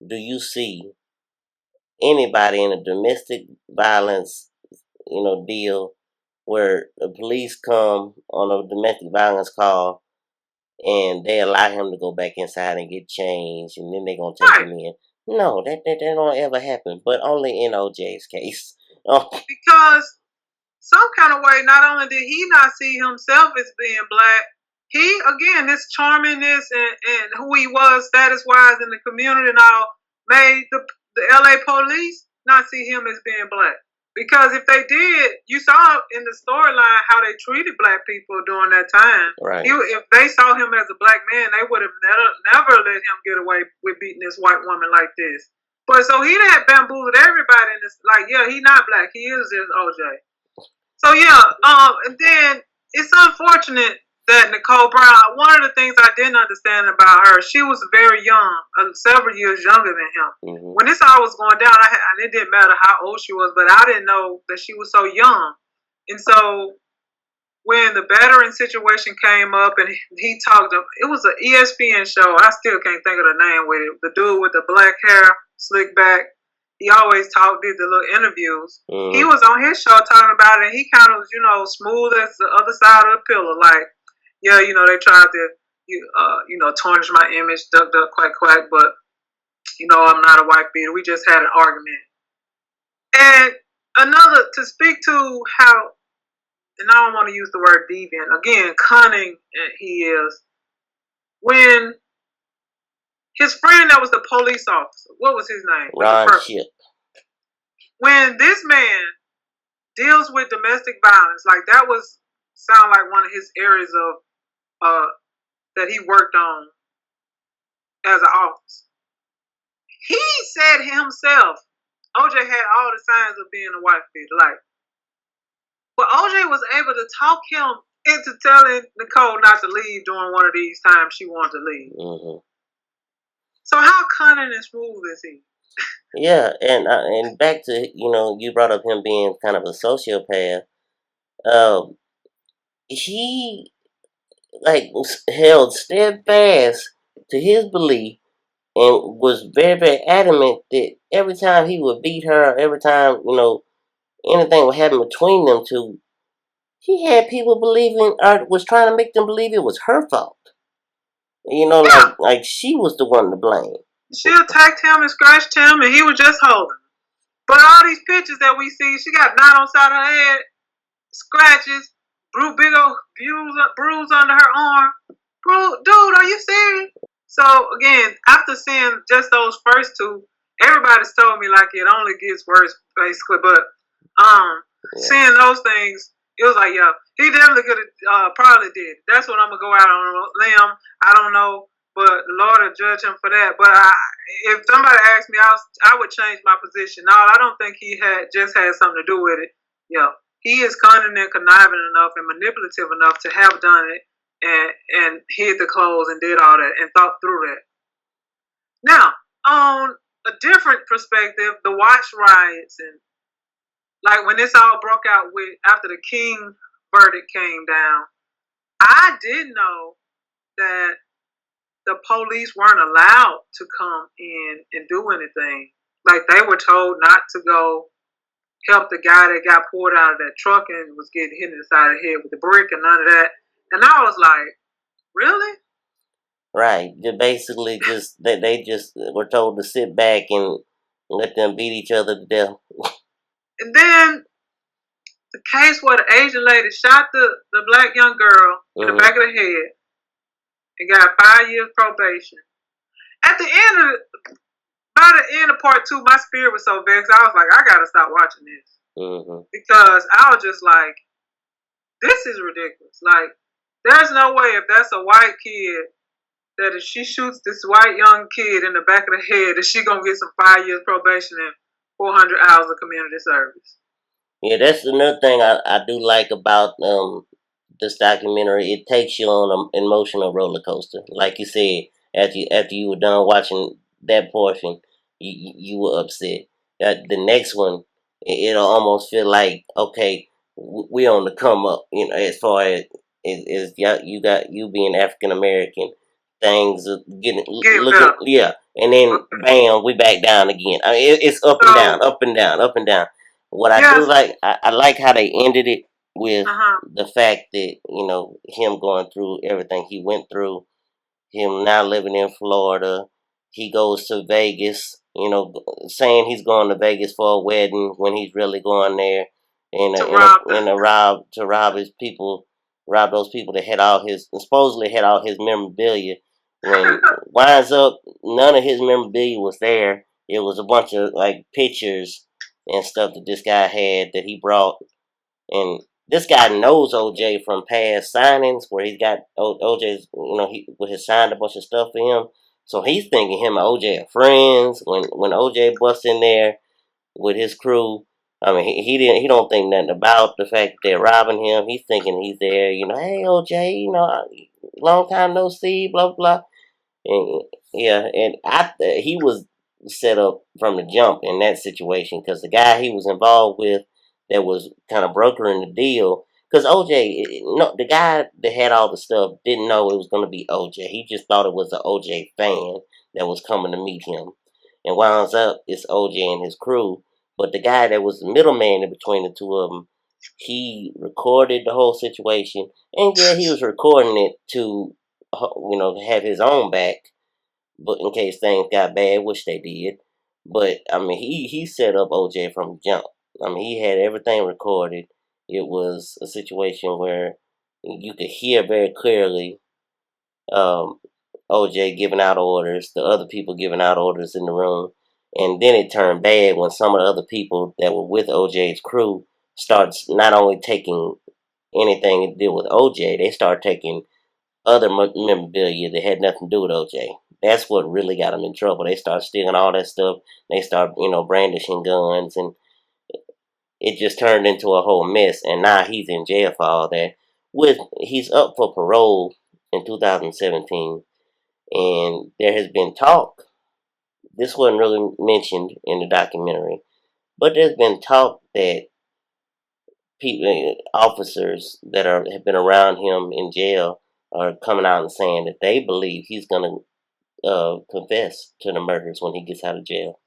do you see anybody in a domestic violence, deal where the police come on a domestic violence call and they allow him to go back inside and get changed and then they're going to take him in? No, that don't ever happen, but only in OJ's case.
Because some kind of way, not only did he not see himself as being black, he, again, this charmingness and who he was status-wise in the community and all, made the LA police not see him as being black. Because if they did, you saw in the storyline how they treated black people during that time.
Right.
If they saw him as a black man, they would have never let him get away with beating this white woman like this. But so he had bamboozled everybody in this, like, yeah, he not black. He is just OJ. So, yeah, and then it's unfortunate that Nicole Brown, one of the things I didn't understand about her, she was very young, several years younger than him.
Mm-hmm.
When this all was going down, it didn't matter how old she was, but I didn't know that she was so young. And so when the veteran situation came up and he talked, it was an ESPN show. I still can't think of the name with it. The dude with the black hair, slick back. He always did the little interviews.
Mm-hmm.
He was on his show talking about it, and he kind of was, smooth as the other side of the pillow. Like, yeah, they tried to, tarnish my image, duck, duck, quack, quack, but, I'm not a wife beater. We just had an argument. And to speak to how, and I don't want to use the word deviant, again, cunning he is, when his friend that was the police officer, what was his name?
Ron Ship.
When this man deals with domestic violence, like that sound like one of his areas of that he worked on as an officer. He said himself, OJ had all the signs of being a wife beater. Like, but OJ was able to talk him into telling Nicole not to leave during one of these times she wanted to leave.
Mm-hmm.
So how cunning and smooth is he?
Yeah, and back to, you brought up him being kind of a sociopath. He held steadfast to his belief and was very, very adamant that every time he would beat her, every time, anything would happen between them two, he had people believing, or was trying to make them believe it was her fault. Like she was the one to blame.
She attacked him and scratched him, and he was just holding. But all these pictures that we see, she got knot on the side of her head, scratches, big old bruise under her arm. Dude, are you serious? So again, after seeing just those first two, everybody's told me like it only gets worse, basically. But seeing those things, it was like, yeah, he definitely could have probably did. That's what I'm gonna go out on a limb. I don't know, but the Lord will judge him for that. But if somebody asked me, I would change my position. No, I don't think he had something to do with it. Yeah, he is cunning and conniving enough and manipulative enough to have done it and hid the clothes and did all that and thought through that. Now, on a different perspective, the watch riots and like when this all broke out after the King verdict came down, I did know that the police weren't allowed to come in and do anything. Like they were told not to go help the guy that got pulled out of that truck and was getting hit in the side of the head with a brick and none of that. And I was like, really?
Right. Basically, they just were told to sit back and let them beat each other to death.
And then the case where the Asian lady shot the black young girl in the back of the head and got 5 years probation. By the end of part 2, my spirit was so vexed. I was like, I gotta stop watching this because I was just like, this is ridiculous. Like, there's no way if that's a white kid that if she shoots this white young kid in the back of the head, that she gonna get some 5 years probation and 400 hours of community service.
Yeah, that's another thing I do like about this documentary. It takes you on an emotional roller coaster. Like you said, after you were done watching that portion, you were upset. The next one, it'll almost feel like, okay, we on the come up. As far as you being African American, things are getting looking, yeah, and then bam, we back down again. I mean, it's up and down, up and down, up and down. What I do like, I like how they ended it with the fact that him going through everything he went through, him now living in Florida. He goes to Vegas, saying he's going to Vegas for a wedding when he's really going there to rob his people, rob those people that supposedly had all his memorabilia. When winds up, none of his memorabilia was there. It was a bunch of like pictures and stuff that this guy had that he brought. And this guy knows OJ from past signings where he's got OJ's, he has signed a bunch of stuff for him. So he's thinking him and OJ are friends. When OJ busts in there with his crew, I mean, he don't think nothing about the fact that they're robbing him. He's thinking he's there, hey, OJ, long time no see, blah, blah. And, yeah, and he was set up from the jump in that situation because the guy he was involved with that was kind of brokering the deal. Because OJ, no, the guy that had all the stuff didn't know it was going to be OJ. He just thought it was an OJ fan that was coming to meet him. And winds up, it's OJ and his crew. But the guy that was the middleman in between the two of them, he recorded the whole situation. And yeah, he was recording it to, have his own back, but in case things got bad, which they did. But I mean, he set up OJ from the jump. I mean, he had everything recorded. It was a situation where you could hear very clearly OJ giving out orders, the other people giving out orders in the room, and then it turned bad when some of the other people that were with OJ's crew starts not only taking anything to do with OJ, they start taking other memorabilia that had nothing to do with OJ. That's what really got them in trouble. They start stealing all that stuff. They start, brandishing guns, and it just turned into a whole mess. And now he's in jail for all that. He's up for parole in 2017, and there has been talk. This wasn't really mentioned in the documentary, but there's been talk that officers that have been around him in jail are coming out and saying that they believe he's gonna confess to the murders when he gets out of jail.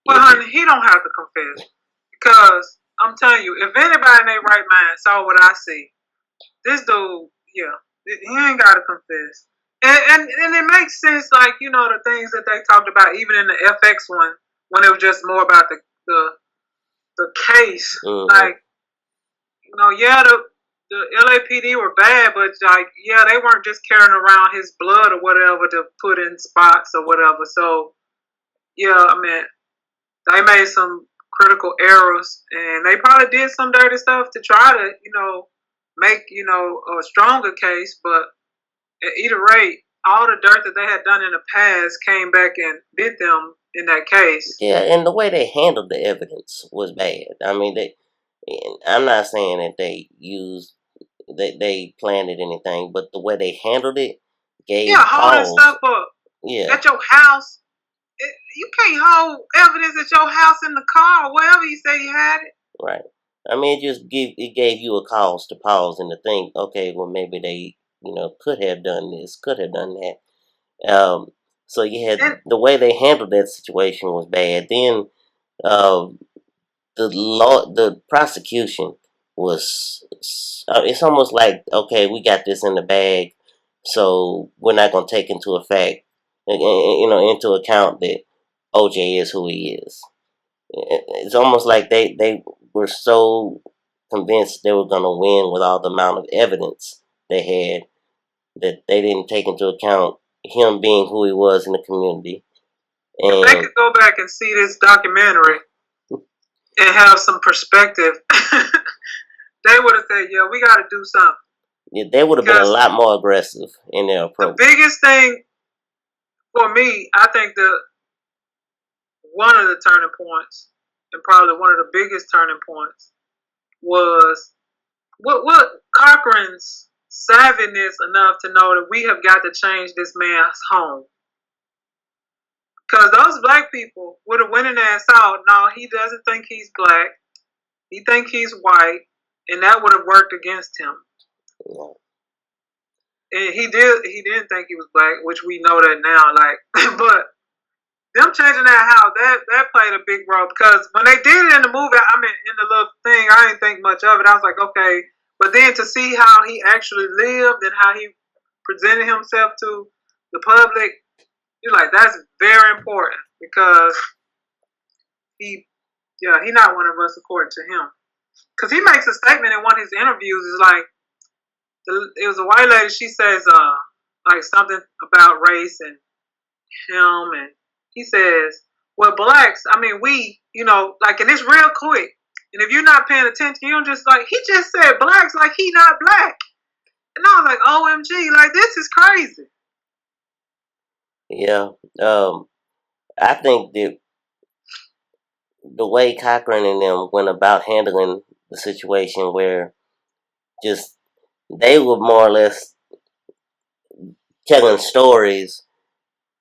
Well, honey, he don't have to confess because I'm telling you, if anybody in their right mind saw what I see, this dude, he ain't got to confess. And it makes sense, like, the things that they talked about, even in the FX one, when it was just more about the case.
Mm-hmm.
Like, the LAPD were bad, but they weren't just carrying around his blood or whatever to put in spots or whatever. So, I mean, they made some critical errors, and they probably did some dirty stuff to try to, make, a stronger case. But at either rate, all the dirt that they had done in the past came back and bit them in that case.
Yeah, and the way they handled the evidence was bad. I mean, I'm not saying that they planted anything, but the way they handled it gave
holding stuff up at your house. You can't hold evidence at your house in the car, wherever you say you had it.
Right. I mean, it gave you a cause to pause and to think, okay, well, maybe they, could have done this, could have done that. So the way they handled that situation was bad. Then, the prosecution was, it's almost like, okay, we got this in the bag, so we're not going to take into account that OJ is who he is. It's almost like they were so convinced they were going to win with all the amount of evidence they had that they didn't take into account him being who he was in the community. And
if they could go back and see this documentary and have some perspective, they would have said, we got to do something.
Yeah, they would have been a lot more aggressive in their approach.
The biggest thing for me, I think one of the turning points, and probably one of the biggest turning points, was what Cochran's savviness enough to know that we have got to change this man's home. Because those black people would have went in there and saw, no, he doesn't think he's black. He think he's white, and that would have worked against him.
Yeah.
And he didn't think he was black, which we know that now. But them changing that house, that played a big role, because when they did it in the movie, I mean, in the little thing, I didn't think much of it. I was like, okay. But then to see how he actually lived and how he presented himself to the public, you're like, that's very important, because he's not one of us according to him. Because he makes a statement in one of his interviews, is like, it was a white lady, she says, like something about race and him, and he says, well, blacks, I mean, we, like, and it's real quick. And if you're not paying attention, you're just like, he just said blacks like he not black. And I was like, OMG, like, this is crazy.
Yeah. I think that the way Cochran and them went about handling the situation, where just they were more or less telling stories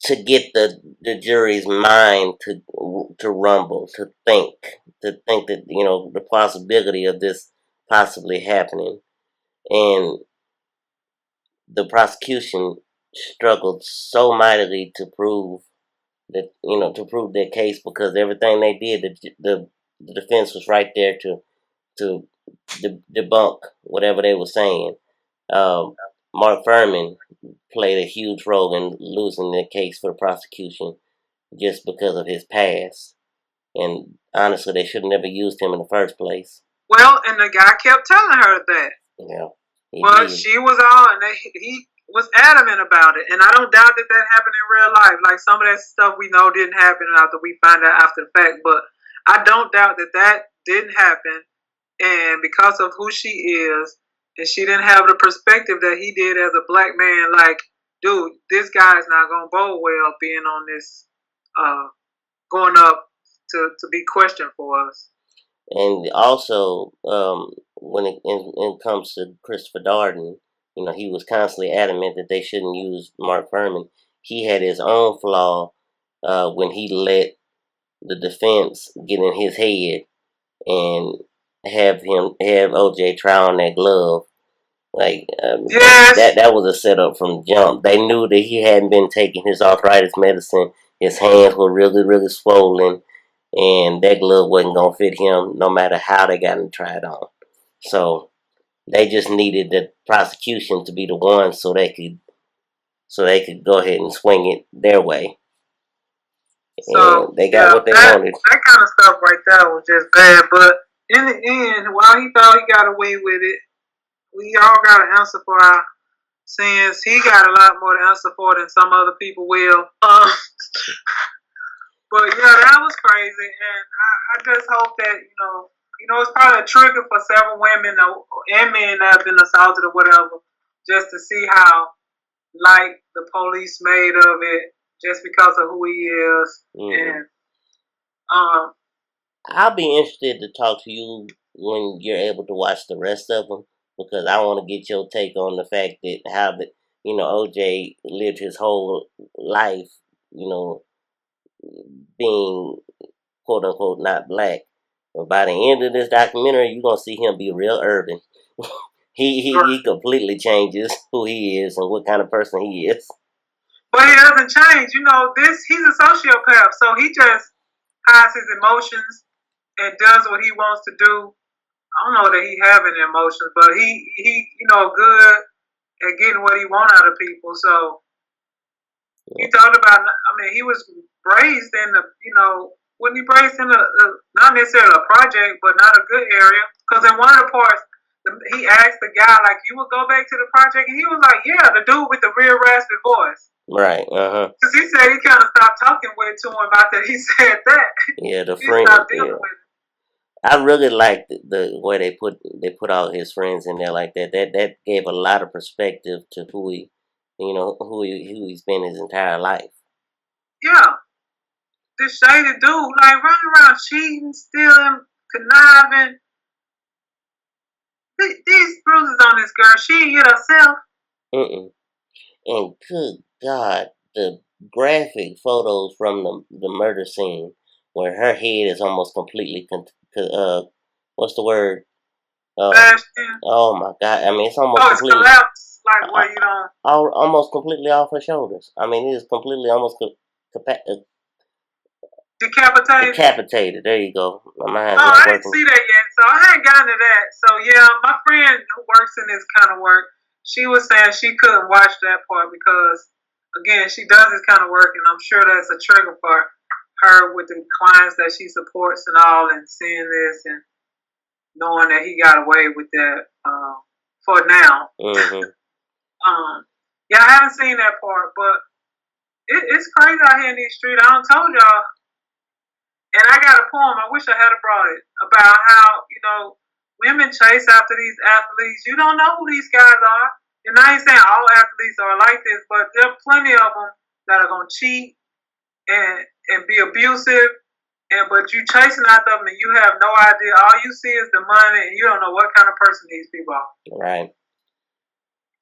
to get the jury's mind to rumble, to think that the possibility of this possibly happening, and the prosecution struggled so mightily to prove their case, because everything they did, the defense was right there to debunk whatever they were saying. Mark Furman played a huge role in losing the case for the prosecution just because of his past. And honestly, they should have never used him in the first place.
Well, and the guy kept telling her that.
Yeah.
But she was on, and he was adamant about it. And I don't doubt that happened in real life. Like, some of that stuff we know didn't happen after we find out after the fact. But I don't doubt that didn't happen. And because of who she is, and she didn't have the perspective that he did as a black man, like, dude, this guy's not going to bode well being on this, going up to be questioned for us.
And also, when it comes to Christopher Darden, he was constantly adamant that they shouldn't use Mark Furman. He had his own flaw when he let the defense get in his head and have OJ try on that glove. Like,
yes.
that was a setup from the jump. They knew that he hadn't been taking his arthritis medicine. His hands were really, really swollen, and that glove wasn't going to fit him no matter how they got him tried on. So they just needed the prosecution to be the one so they could go ahead and swing it their way.
So
and they got what they wanted.
That kind of stuff right there was just bad. But in the end, while he thought he got away with it, we all got to answer for our sins. He got a lot more to answer for than some other people will. But yeah, that was crazy, and I just hope that it's probably a trigger for several women and men that have been assaulted or whatever, just to see how light the police made of it, just because of who he is.
Mm-hmm.
And
I'll be interested to talk to you when you're able to watch the rest of them, because I want to get your take on the fact that how OJ lived his whole life, being quote unquote not black. But by the end of this documentary, you're gonna see him be real urban. he completely changes who he is and what kind of person he is.
But he doesn't change. He's a sociopath, so he just hides his emotions and does what he wants to do. I don't know that he have any emotions, but he good at getting what he want out of people. So he talked about, he was raised in wasn't he raised in not necessarily a project, but not a good area? Because in one of the parts, he asked the guy, like, you would go back to the project? And he was like, yeah, the dude with the real raspy voice.
Right,
Because he said he kind of stopped talking to him about that. He said that.
Yeah, the friend. Yeah. I really liked the way they put all his friends in there like that. That gave a lot of perspective to who he's been his entire life.
Yeah. This shady dude, like, running around cheating, stealing, conniving. These bruises on this girl, she ain't hit herself.
And good God, the graphic photos from the murder scene where her head is almost completely, what's the word?
Bashed in.
Oh my God! It's almost completely
collapsed, like where you don't.
Almost completely off her shoulders. It is completely almost Decapitated. There you go. My mind's not
I didn't see that yet, so I hadn't gotten to that. So yeah, my friend who works in this kind of work, she was saying she couldn't watch that part because, again, she does this kind of work, and I'm sure that's a trigger for her with the clients that she supports and all, and seeing this and knowing that he got away with that for now.
Mm-hmm.
Yeah, I haven't seen that part, but it's crazy out here in these streets. I done told y'all. And I got a poem, I wish I had brought it, about how, women chase after these athletes. You don't know who these guys are. And I ain't saying all athletes are like this, but there are plenty of them that are going to cheat and be abusive but you chasing after them and you have no idea. All you see is the money and you don't know what kind of person these people are.
Right.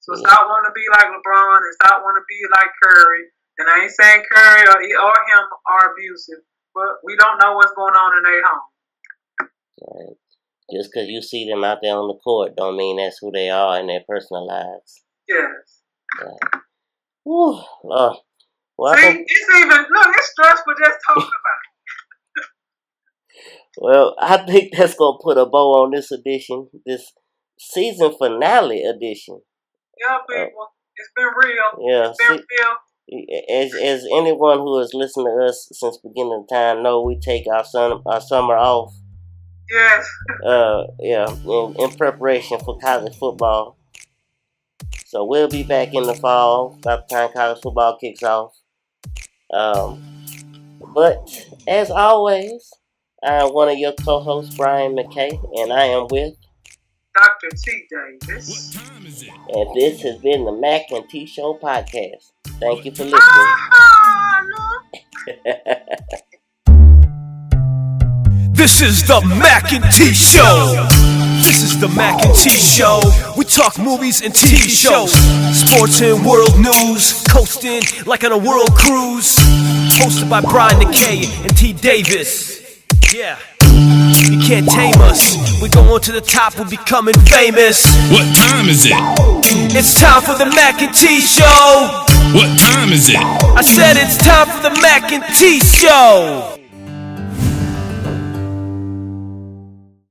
So stop wanting to be like LeBron and stop wanting to be like Curry. And I ain't saying Curry or him are abusive, but we don't know what's going on in their home.
Right. Just because you see them out there on the court don't mean that's who they are in their personal lives.
Yes.
Right. Whew. Well,
see, it's stressful just talking about it.
Well, I think that's going to put a bow on this edition, this season finale edition.
Yeah, people. It's been real.
Yeah.
It's been real.
As anyone who has listened to us since beginning of time know, we take our summer off.
Yes.
In preparation for college football. So we'll be back in the fall, about the time college football kicks off. But as always, I am one of your co-hosts, Brian Mackay, and I am with
Dr. T Davis.
What time is it?
And this has been the Mackay T Show podcast. Thank you for listening.
This is the Mackay T Show. This is the Mackay T Show. We talk movies and TV shows, sports and world news, coasting like on a world cruise. Hosted by Brian Mackay and T Davis. Yeah. You can't tame us. We're going to the top, we're becoming famous.
What time is it?
It's time for the Mackay T Show.
What time is it?
I said it's time for the Mackay T Show.